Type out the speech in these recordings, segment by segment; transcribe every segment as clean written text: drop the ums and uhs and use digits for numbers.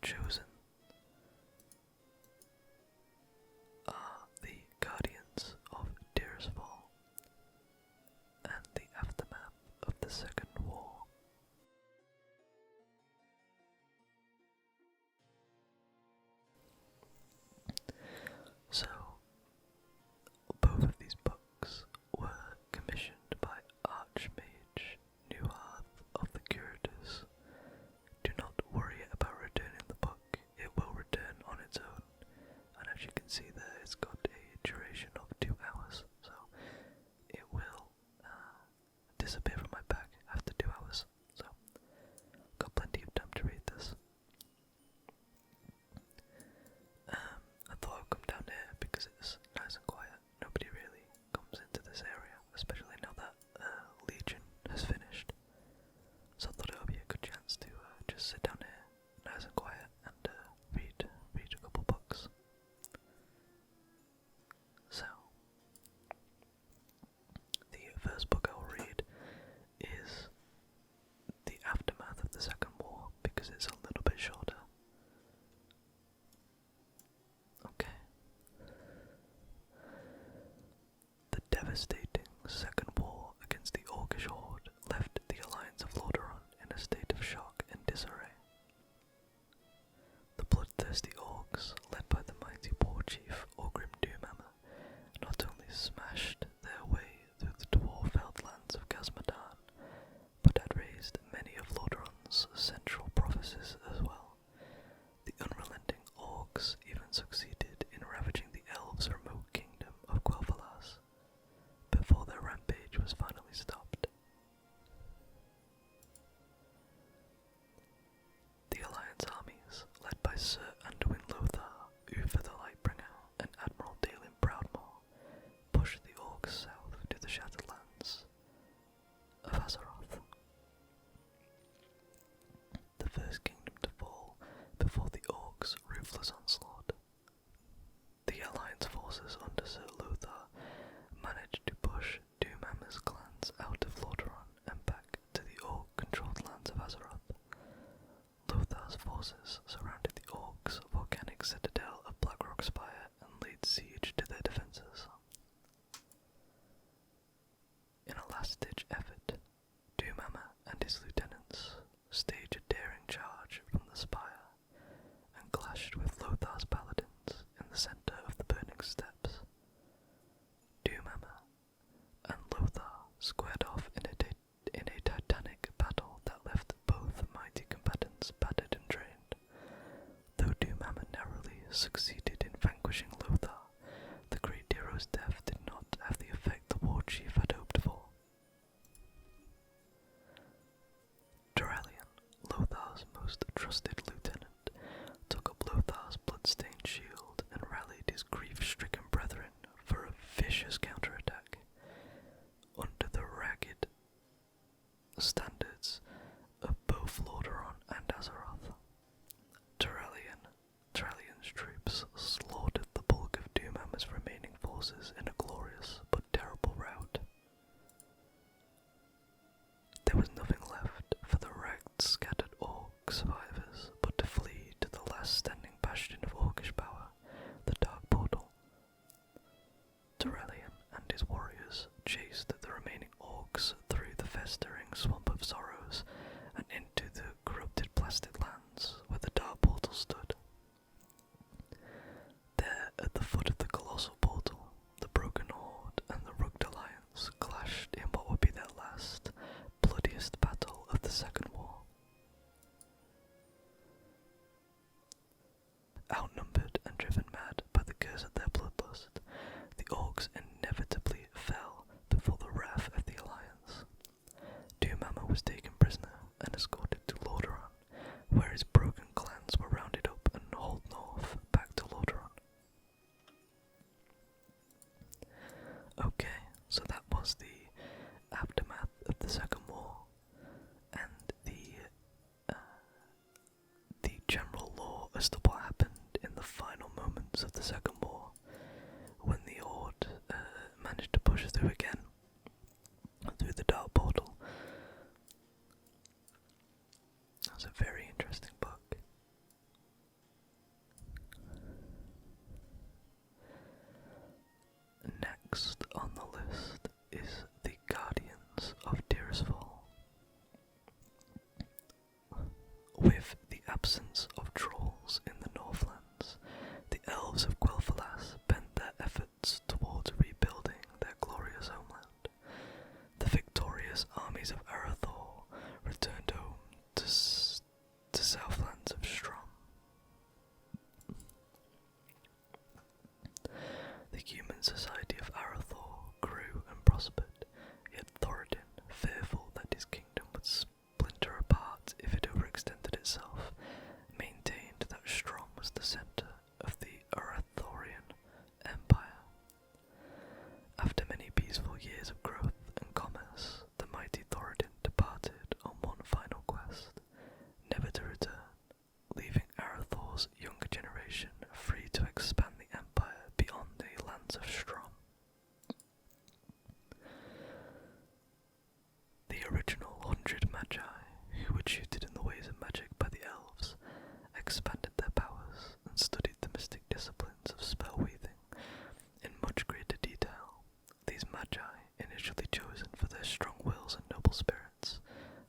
chosen are the Guardians of Tirisfal and the aftermath of the Second War. So, both of these books were commissioned by Archmage Newhearth of the Curators. Do not worry about returning the book, it will return on its own, and as you can see there, it's got a duration of 2 hours, so it will disappear from my bag after 2 hours, so got plenty of time to read this. I thought I'd come down here because it's nice and quiet. Nobody really comes into this area, especially now that Legion has finished. So I thought it would be a good chance to just sit down here, nice and quiet, and read a couple books. So, the first book I'll read is The Aftermath of the Second War, because it's a little bit shorter. Okay. The devastating Second War against the Orcish Horde left the Alliance of Lordaeron in a state of shock and disarray. The bloodthirsty Orcs, led by the mighty war chief Orgrim Doomhammer, not only smashed their way through the dwarf-held lands of Khazad-dûm, but had razed many of Lordaeron's central provinces as well. The unrelenting Orcs even succeeded in ravaging the Elves' remote kingdom of Quel'Thalas, before their rampage was finally stopped. The Alliance armies, led by Sir Anduin Lothar, Uther the Lightbringer, and Admiral Dalin Proudmoore, pushed the Orcs south to the shattered lands of Azeroth, the first kingdom to fall before the Orcs' ruthless onslaught. The Alliance forces under Sir Lothar managed to push Doomhammer's clans out of Lordaeron and back to the Orc-controlled lands of Azeroth. Lothar's forces surrounded the Orcs' volcanic citadel of Blackrock Spire and laid siege to their defences. In a last-ditch effort, Doomhammer and his lieutenants staged a daring charge from the spire and clashed with Lothar's paladins in the centre of the burning steppes. Doomhammer and Lothar squared off in a titanic battle that left both mighty combatants battered and drained. Though Doomhammer narrowly succeeded in vanquishing Lothar, the great hero's death did not have the effect the war chief had hoped for. Duralian, Lothar's most trusted lieutenant, took up Lothar's blood-stained shield and rallied his grief-stricken brethren for a vicious counterattack. Under the ragged standards of both Lordaeron and Azeroth, Duralian's troops slaughtered the bulk of Doomhammer's remaining forces in a glorious but terrible rout. There was nothing left for the wrecked, scattered Orc survivors but to flee to the last standing bastion of Orcish power, the Dark Portal. Duralian and his warriors chased the remaining Orcs through the festering Swamp of Sorrows and into the corrupted Blasted Lands where the Dark Portal stood. There, at the foot of the colossal portal, the Broken Horde and the Rugged Alliance clashed in what would be their last, bloodiest battle of the Second War. Outnumbered and driven mad by the curse of their bloodlust, the Orcs inevitably fell before the wrath of the Alliance. Doomhammer was taken prisoner and escorted to Lordaeron, where his broken clans were rounded up and hauled north back to Lordaeron. Okay, so that was the aftermath of the Second War, and the general lore as to what happened in the final moments of the Second War, when the Horde managed to push through again, through the Dark Portal. That's a very interesting book. to southlands of Strom. The human society of Arathor grew and prospered, yet Thoradin, fearful that his kingdom would splinter apart if it overextended itself, maintained that Strom was the centre of the Arathorian Empire. After many peaceful years of growth and commerce, the mighty Thoradin departed on one final quest, never to return, leaving Arathor's younger generation free to expand the empire beyond the lands of Strom. The original 100 Magi, who were tutored in the ways of magic by the Elves, expanded their powers and studied the mystic disciplines of spell-weaving in much greater detail. These Magi, initially chosen for their strong wills and noble spirits,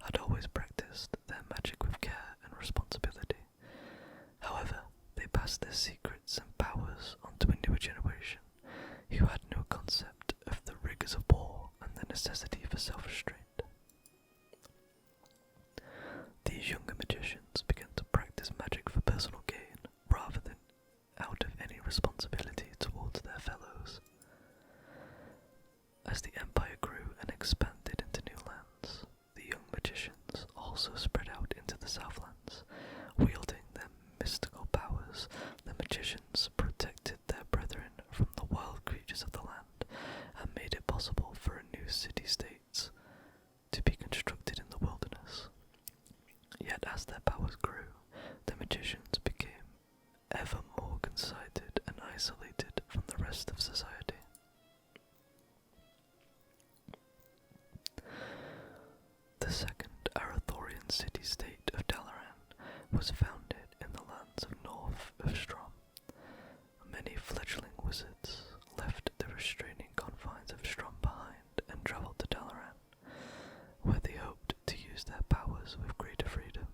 had always practiced their magic with care and responsibility. However, they passed their secrets and powers on to a newer generation, who had no concept of the rigours of war and the necessity for self-restraint. These younger magicians began to practice magic for personal gain, rather than out of any responsibility towards their fellows. As the empire grew and expanded into new lands, the young magicians also spread out into the southlands. Wielding their mystical powers, the magicians protected their brethren from the wild creatures of the land and made it possible for a new city-states to be constructed in the wilderness. Yet as their powers grew, the magicians became ever more conceited and isolated from the rest of society. The second Arathorian city-state of Dalaran was founded in the lands of north of Strom. Many fledgling wizards left the restraining confines of Strom behind and travelled to Dalaran, where they hoped to use their powers with greater freedom.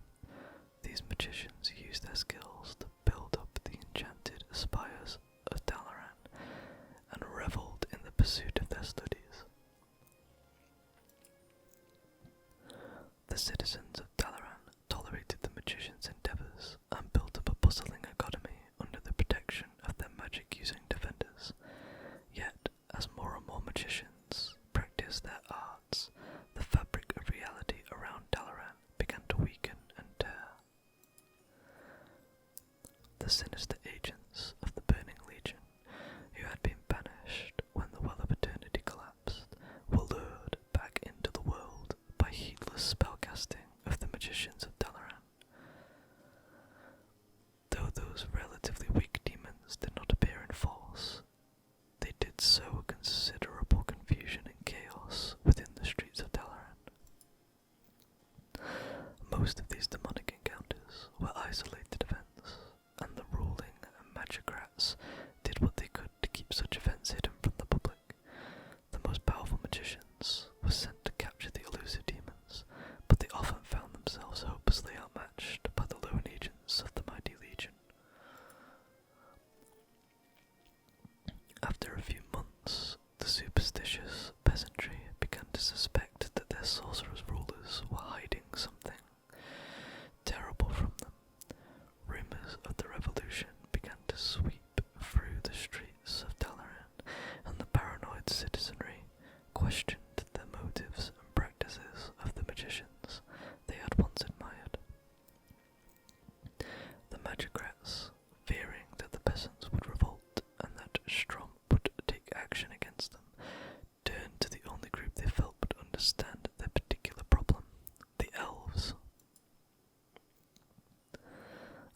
These magicians used their skills to build up the enchanted spires of Dalaran and revelled in the pursuit of their studies. The citizens of Dalaran tolerated the magicians' endeavours and built up a bustling economy under the protection of their magic-using defenders. Yet, as more and more magicians practiced their arts, the fabric of reality around Dalaran began to weaken and tear. The sinister agents of the Burning Legion, who had been banished when the Well of Eternity collapsed, were lured back into the world by heedless spellcasting of the magicians of Dalaran. Though those relatively weak demons did not appear in force, they did sow considerable confusion and chaos within the streets of Dalaran. Most of these demonic encounters were isolated events, and the ruling magicrats did what they could to keep such events hidden from the public. The most powerful magicians were sent to capture the elusive demons, but they often found themselves hopelessly outmatched by the lone agents of the mighty legion. After a few months, the superstitious peasantry began to suspect that their sorcerous rulers were hiding something terrible from them. Rumours of the revolution began to sweep through the streets of Dalaran, and the paranoid citizenry questioned the motives and practices of the magicians they had once admired. The magicrats, fearing that the peasants would revolt and that Strom would take action against them, turned to the only group they felt would understand their particular problem, the Elves.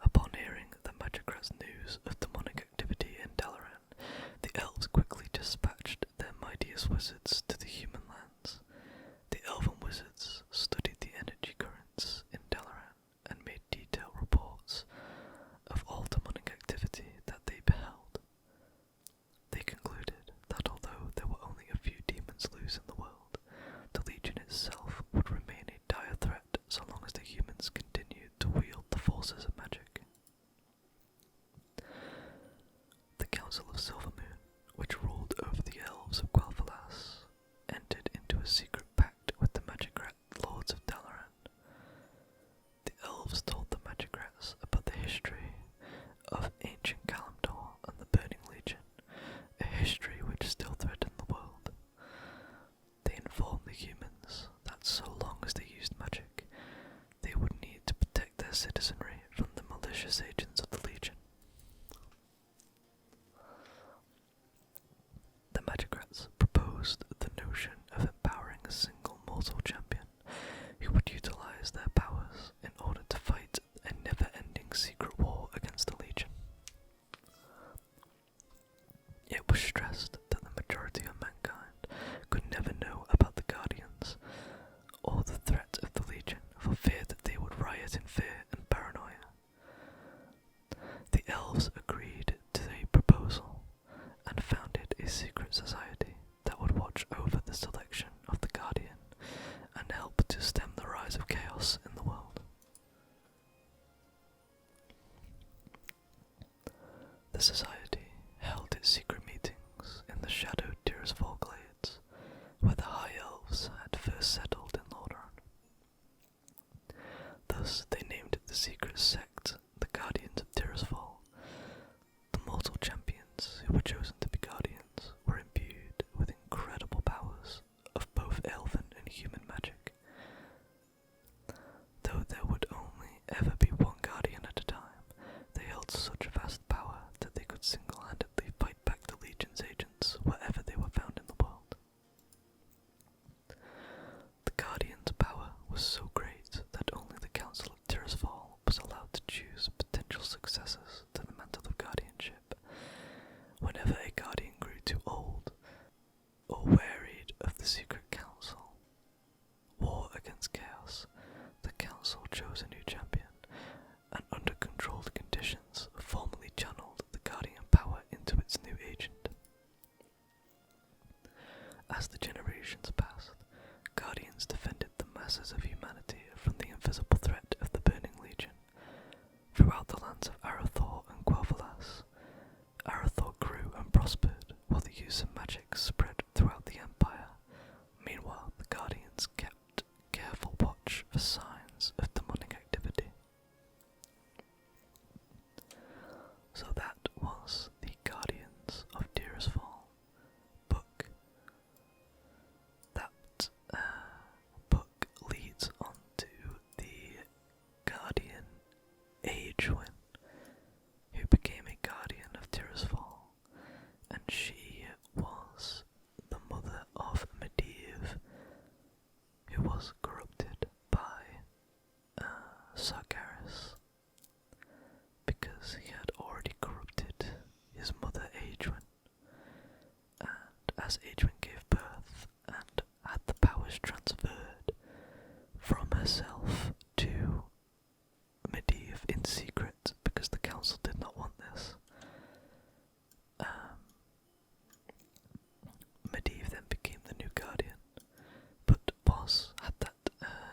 Upon hearing the magicrats' news of demonic activity in Dalaran, the Elves quickly dispatched their mightiest wizards to the human lands. The Elven wizards studied the energy currents in Dalaran and made detailed reports of all demonic activity that they beheld. They concluded that although there were only a few demons loose in the world, the Legion itself would remain a dire threat so long as the humans continued to wield the forces of magic. The Council of Silvermoon, which ruled over the Elves of Guelphalas, entered into a secret pact with the magicrat lords of Dalaran. The Elves told the malicious agents of the Legion. The Magicrats proposed the notion of empowering a single mortal champion who would utilize their powers in order to fight a never-ending secret war against the Legion. It was stressed that the majority of mankind could never know about the Guardians or the threat of the Legion for fear that they would riot in fear and paranoia. The Elves agreed to the proposal and founded a secret society that would watch over the selection of the Guardian and help to stem the rise of chaos in the world. The society held its secret meetings in the shadowed Tirisfal glades, where the High Elves had first settled in Dalaran. Thus they named the secret sect the Guardians of Tirisfal. The mortal champions who were chosen to be Guardians were imbued with incredible powers of both elven and human magic. Though there would only ever be one Guardian at a time, they held such vast power that they could single-handedly fight back the Legion's agents wherever they were found in the world. The Guardian's power was so great that only the Council of Tirisfal was allowed to choose potential successors to the mantle of guardianship. Whenever a Guardian grew too old, or wearied of the secret council war against chaos, the council chose a new champion, and under controlled conditions formally channeled the Guardian power into its new agent. As the generations passed, Guardians defended the masses of humanity from the invisible threat of the Burning Legion. Throughout the lands of Arathor and Quel'Thalas, Arathor grew and prospered, while the use of magic spread throughout the Empire. Meanwhile, the Guardians kept careful watch for signs of demonic activity. So that was the Guardians of Tirisfal book. That book leads on to the Guardian Aegwynn, who became a Guardian of Tirisfal, and she was the mother of Medivh, who was corrupted by Sargeras, because he had already corrupted his mother Aegwynn, and as Aegwynn gave birth and had the powers transferred from herself to Medivh in secret, because the council did not want this, Medivh then became the new Guardian, but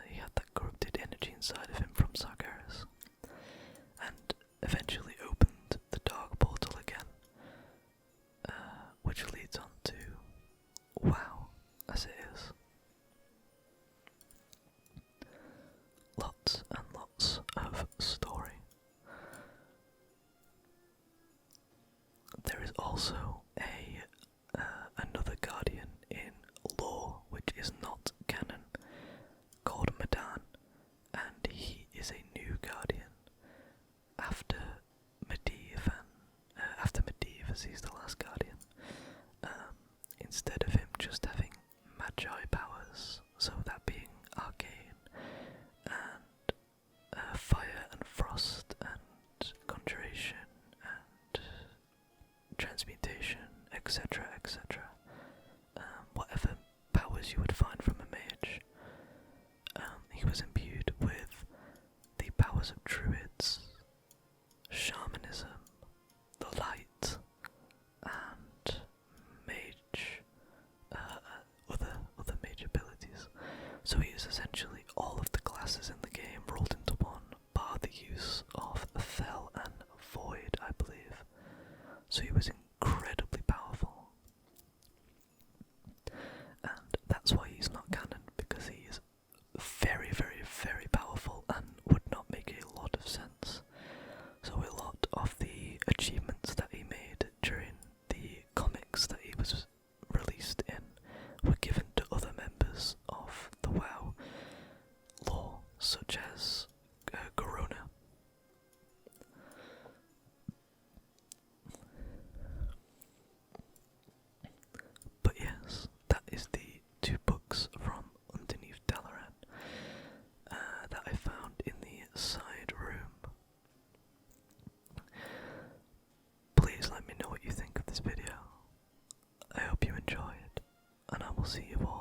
he had that corrupted energy inside of him from Sargeras, and eventually opened the dark portal again, which leads on to WoW, as it is. Lots and lots of story. There is also another Guardian in lore, which is not canon, called Madan, and he is a new Guardian after Medivh, as he's the last Guardian. Instead of him just having magi powers, so that being arcane and fire and frost and conjuration and transmutation, etc., etc. Whatever powers you would find from a mage, he was imbued with the powers of druids, shamanism, the light, and mage, other mage abilities. So he is essentially all of the classes in the game rolled into one, bar the use of Fel and Void, I believe. So he was incredibly powerful. And that's why he's not canon, because he is very, very, very powerful and would not make a lot of sense. So a lot of the achievements that he made during the comics that he was released in were given to other members of the WoW lore, such as Corona. sea of